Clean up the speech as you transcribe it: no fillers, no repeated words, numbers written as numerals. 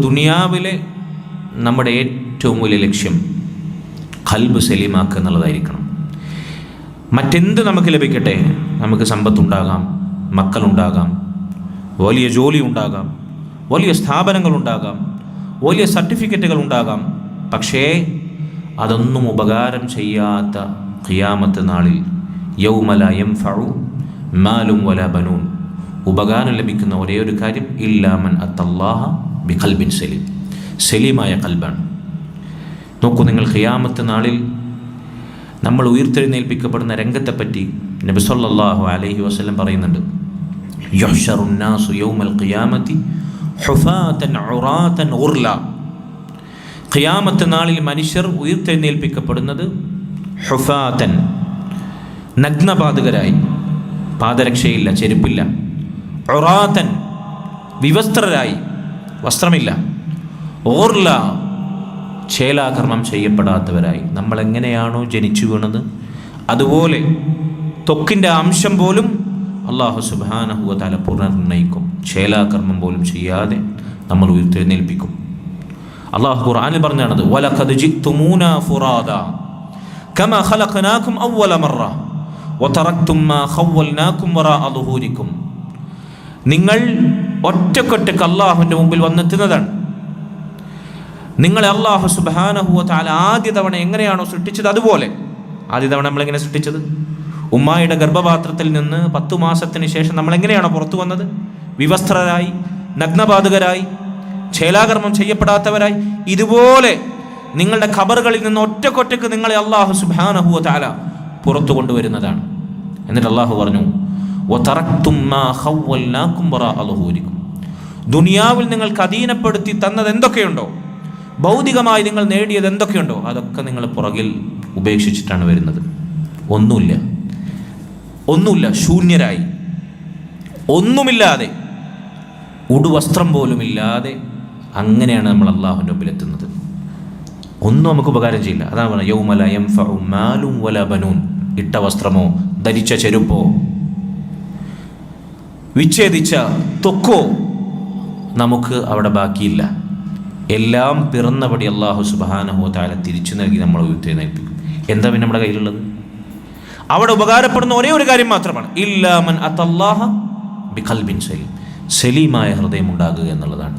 ദുനിയാവിലെ നമ്മുടെ ഏറ്റവും വലിയ ലക്ഷ്യം ഖൽബ് സലീമാക്കുക എന്നുള്ളതായിരിക്കണം. മറ്റെന്ത് നമുക്ക് ലഭിക്കട്ടെ, നമുക്ക് സമ്പത്തുണ്ടാകാം, മക്കളുണ്ടാകാം, വലിയ ജോലി ഉണ്ടാകാം, വലിയ സ്ഥാപനങ്ങളുണ്ടാകാം, വലിയ സർട്ടിഫിക്കറ്റുകൾ ഉണ്ടാകാം. പക്ഷേ അതൊന്നും ഉപകാരം ചെയ്യാത്ത ഖിയാമത്ത് നാളിൽ യൗമ ലാ യൻഫഉ മാലും വലാ ബനൂൻ, ഉപകാരം ലഭിക്കുന്ന ഒരേ ഒരു കാര്യം ഇല്ലാ മൻ അത്തല്ലാഹ ബിഖൽബിൻ സലീം, സലീമായ ഖൽബാണ്. നോക്കൂ നിങ്ങൾ, ഖിയാമത്ത് നാളിൽ നമ്മൾ ഉയർത്തെഴുന്നേൽപ്പിക്കപ്പെടുന്ന രംഗത്തെപ്പറ്റി നബി സല്ലല്ലാഹു അലൈഹി വസല്ലം പറയുന്നുണ്ട്. യുഹ്ശറുൻ നാസു യൗമൽ ഖിയാമത്തി ഹുഫാതൻ ഉറാതൻ ഉർല. ഖിയാമത്ത് നാളിൽ മനുഷ്യർ ഉയർത്തെഴുന്നേൽപ്പിക്കപ്പെടുന്നത് ഹുഫാതൻ, നഗ്നപാതകരായി, പാദരക്ഷയില്ല, ചെരുപ്പില്ല. ഉറാതൻ, വിവസ്ത്രരായി, വസ്ത്രമില്ല. ഓർല, ചേലാകർമ്മം ചെയ്യപ്പെടാത്തവരായി. നമ്മളെങ്ങനെയാണോ ജനിച്ചു വീണത് അതുപോലെ ത്വക്കിൻ്റെ അംശം പോലും അല്ലാഹു സുബ്ഹാനഹു വ തആല പുനർനിർണയിക്കും. ചേലാകർമ്മം പോലും ചെയ്യാതെ നമ്മൾ ഉയർത്തെഴുന്നേൽപ്പിക്കും. അല്ലാഹു ഖുർആനിൽ പറഞ്ഞാണത്, വലഖദ് ജിഅ്തുമൂനാ ഫുറാദാ കമാ ഖലഖനാകും അവ്വല മറ വതറക്തും മാ ഖവ്വൽനാകും വറാഅ ളുഹൂരിക്കും. നിങ്ങൾ ഒറ്റക്കൊറ്റക്ക് അല്ലാഹുവിൻ്റെ മുമ്പിൽ വന്നെത്തുന്നതാണ്. നിങ്ങളെ അല്ലാഹു സുബ്ഹാനഹു വ തആല ആദ്യ തവണ എങ്ങനെയാണോ സൃഷ്ടിച്ചത് അതുപോലെ. ആദ്യ തവണ നമ്മളെങ്ങനെ സൃഷ്ടിച്ചത്? ഉമ്മായുടെ ഗർഭപാത്രത്തിൽ നിന്ന് 10 മാസത്തിന് ശേഷം നമ്മളെങ്ങനെയാണോ പുറത്തു വന്നത്? വിവസ്ത്രരായി, നഗ്നപാതകരായി, ചേലാകർമ്മം ചെയ്യപ്പെടാത്തവരായി. ഇതുപോലെ നിങ്ങളുടെ ഖബറുകളിൽ നിന്ന് ഒറ്റക്കൊറ്റക്ക് നിങ്ങളെ അല്ലാഹു സുബ്ഹാനഹു വ തആല പുറത്തു കൊണ്ടുവരുന്നതാണ്. എന്നിട്ട് അല്ലാഹു പറഞ്ഞു, വതറക്തും മാ ഖവ്വൽനാകും വറാഅ ളുഹൂരിക്കും. ദുനിയാവിൽ നിങ്ങൾക്ക് അധീനപ്പെടുത്തി തന്നത് എന്തൊക്കെയുണ്ടോ, ഭൗതികമായി നിങ്ങൾ നേടിയത് എന്തൊക്കെയുണ്ടോ, അതൊക്കെ നിങ്ങൾ പുറകിൽ ഉപേക്ഷിച്ചിട്ടാണ് വരുന്നത്. ഒന്നുമില്ല, ശൂന്യരായി, ഒന്നുമില്ലാതെ, ഉടുവസ്ത്രം പോലുമില്ലാതെ, അങ്ങനെയാണ് നമ്മൾ അല്ലാഹുവിൻ്റെ മുമ്പിൽ എത്തുന്നത്. ഒന്നും നമുക്ക് ഉപകാരം ചെയ്യില്ല. അതാണ് പറഞ്ഞത്, യൗമ ലാ യൻഫഉ മാലും വലാ ബനൂൻ. ഇട്ട വസ്ത്രമോ, ധരിച്ച ചെരുപ്പോ, വിച്ഛേദിച്ച ത്വക്കോ നമുക്ക് അവിടെ ബാക്കിയില്ല. എല്ലാം പിറന്നപടി അല്ലാഹു സുബ്ഹാനഹു വ തആല തിരിച്ചു നൽകി നമ്മൾ ഉയർത്തെഴുന്നേൽപ്പിക്കും. എന്താ പിന്നെ നമ്മുടെ കയ്യിലുള്ളത്? അവിടെ ഉപകാരപ്പെടുന്ന ഒരേ ഒരു കാര്യം മാത്രമാണ്, ഇല്ലാ മൻ അത്തല്ലാഹ ബിഖൽബിൻ സലീം, സലീമായ ഹൃദയം ഉണ്ടാകുക എന്നുള്ളതാണ്.